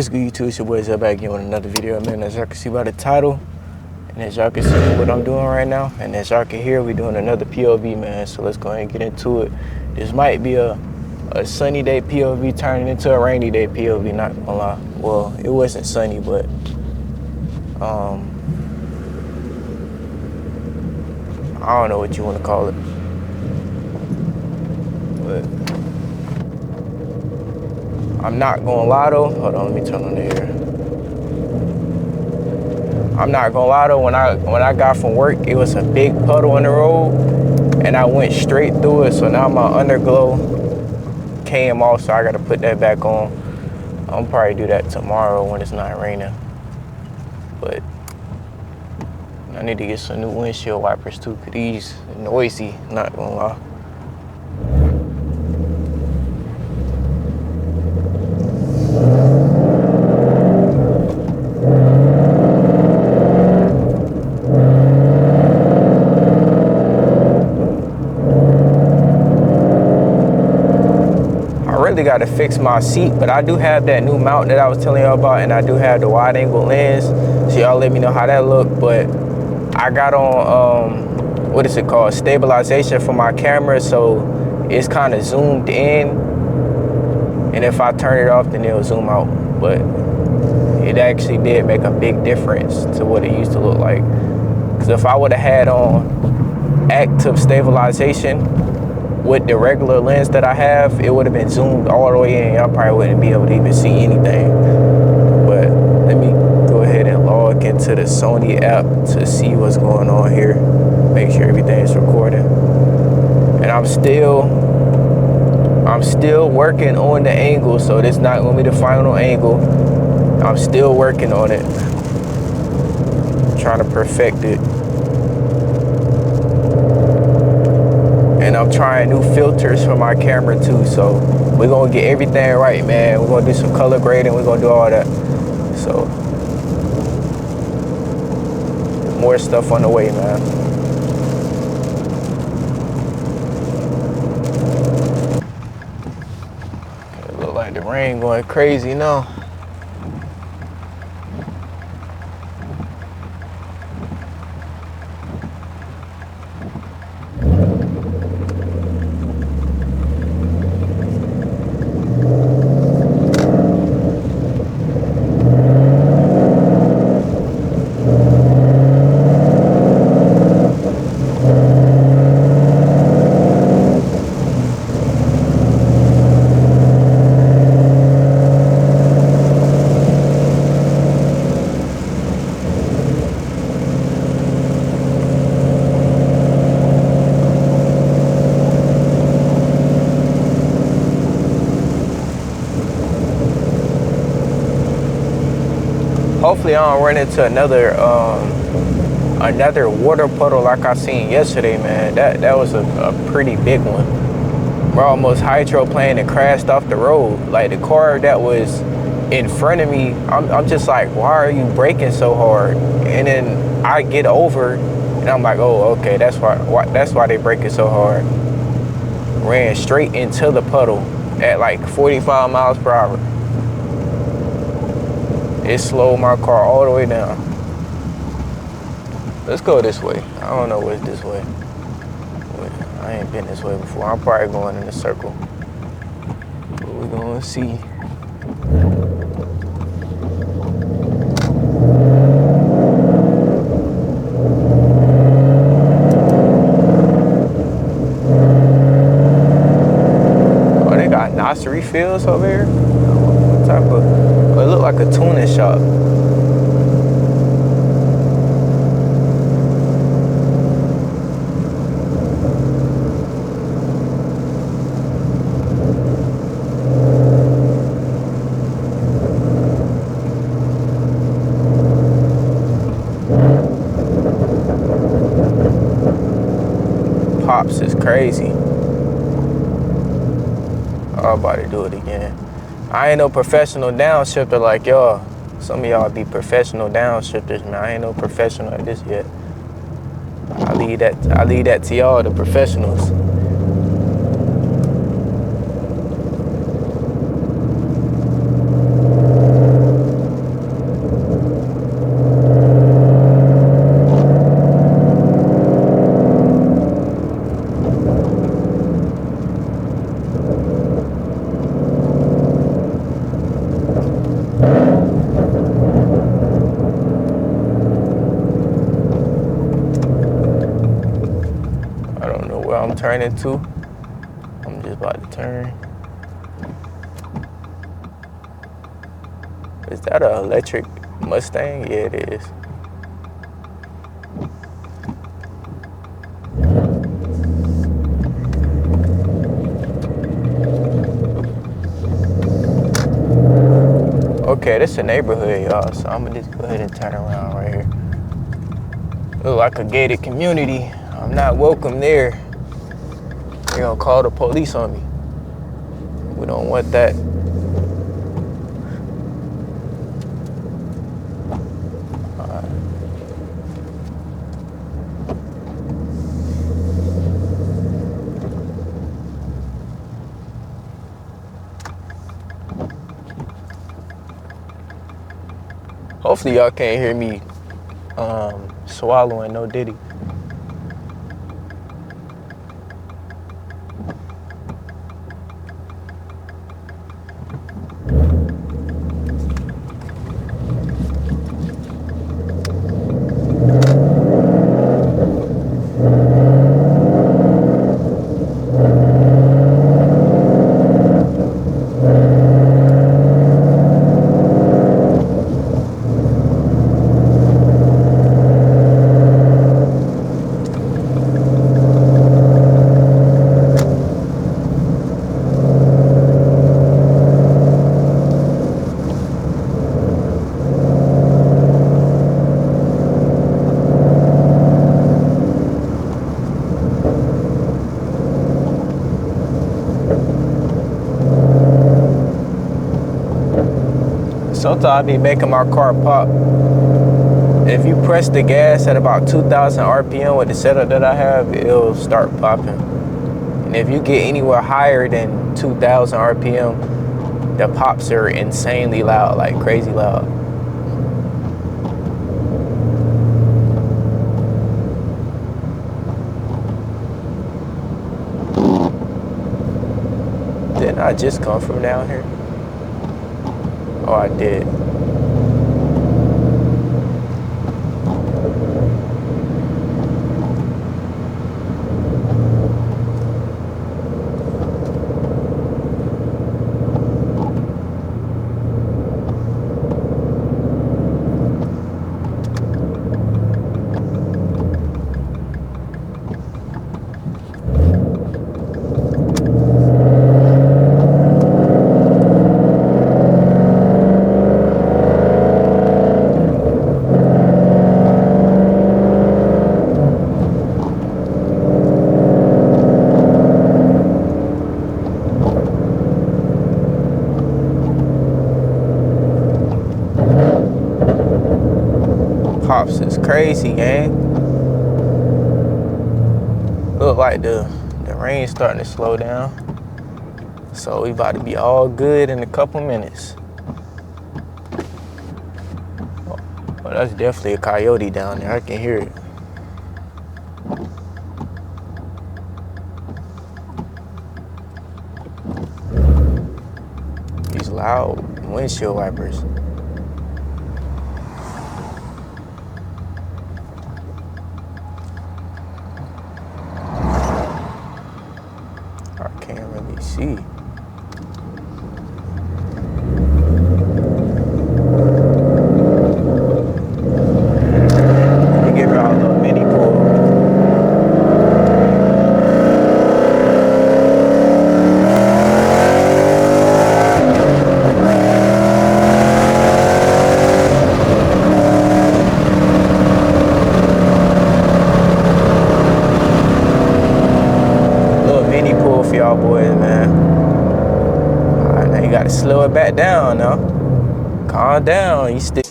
What's good, YouTube? It's your boy Zeb back again with another video, man. As y'all can see by the title, and as y'all can see what I'm doing right now, and as y'all can hear, we're doing another POV, man. So let's go ahead and get into it. This might be a sunny day POV turning into a rainy day POV, not gonna lie. Well, it wasn't sunny, but I don't know what you want to call it. But I'm not gonna lie though. Hold on, let me turn on the air. I'm not gonna lie though, when I got from work, it was a big puddle in the road and I went straight through it, so now my underglow came off, so I gotta put that back on. I'll probably do that tomorrow when it's not raining. But I need to get some new windshield wipers too, cause these are noisy, not gonna lie. Got to fix my seat, but I do have that new mount that I was telling y'all about, and I do have the wide angle lens, so y'all let me know how that look. But I got on what is it called, stabilization for my camera, so it's kind of zoomed in, and if I turn it off then it'll zoom out. But it actually did make a big difference to what it used to look like, because if I would have had on active stabilization with the regular lens that I have, it would have been zoomed all the way in. Y'all probably wouldn't be able to even see anything. But let me go ahead and log into the Sony app to see what's going on here. Make sure everything's recording. And I'm still working on the angle, so this is not gonna be the final angle. I'm still working on it. Trying to perfect it. And I'm trying new filters for my camera too, so we're gonna get everything right, man. We're gonna do some color grading, we're gonna do all that. So more stuff on the way, man. It look like the rain going crazy now. Hopefully I don't run into another water puddle like I seen yesterday, man. That was a pretty big one. Bro almost hydroplaned and crashed off the road. Like the car that was in front of me, I'm just like, why are you braking so hard? And then I get over and I'm like, oh, okay, that's why they braking so hard. Ran straight into the puddle at like 45 miles per hour. It slowed my car all the way down. Let's go this way. I don't know what's this way. I ain't been this way before. I'm probably going in a circle. But we're gonna see. Oh, they got nursery fields over here? What type of... It looked like a tuning shop. Pops is crazy. I'm about to do it again. I ain't no professional downshifter like y'all. Some of y'all be professional downshifters, man. I ain't no professional at this yet. I leave that to y'all, the professionals. turn into. I'm just about to turn. Is that an electric Mustang? Yeah, it is. Okay, this is a neighborhood, y'all, so I'm gonna just go ahead and turn around right here. Look like a gated community. I'm not welcome there. They're gonna call the police on me. We don't want that. Hopefully y'all can't hear me swallowing no diddy. Sometimes I be making my car pop. If you press the gas at about 2,000 RPM with the setup that I have, it'll start popping. And if you get anywhere higher than 2,000 RPM, the pops are insanely loud, like crazy loud. Didn't I just come from down here? Oh, I did. Pops is crazy, gang. Look like the rain's starting to slow down. So we about to be all good in a couple minutes. Oh, that's definitely a coyote down there. I can hear it. These loud windshield wipers. See. Give her a little mini pool. Little mini pool for y'all boys, man. All right, now you gotta slow it back down now. Calm down. You still.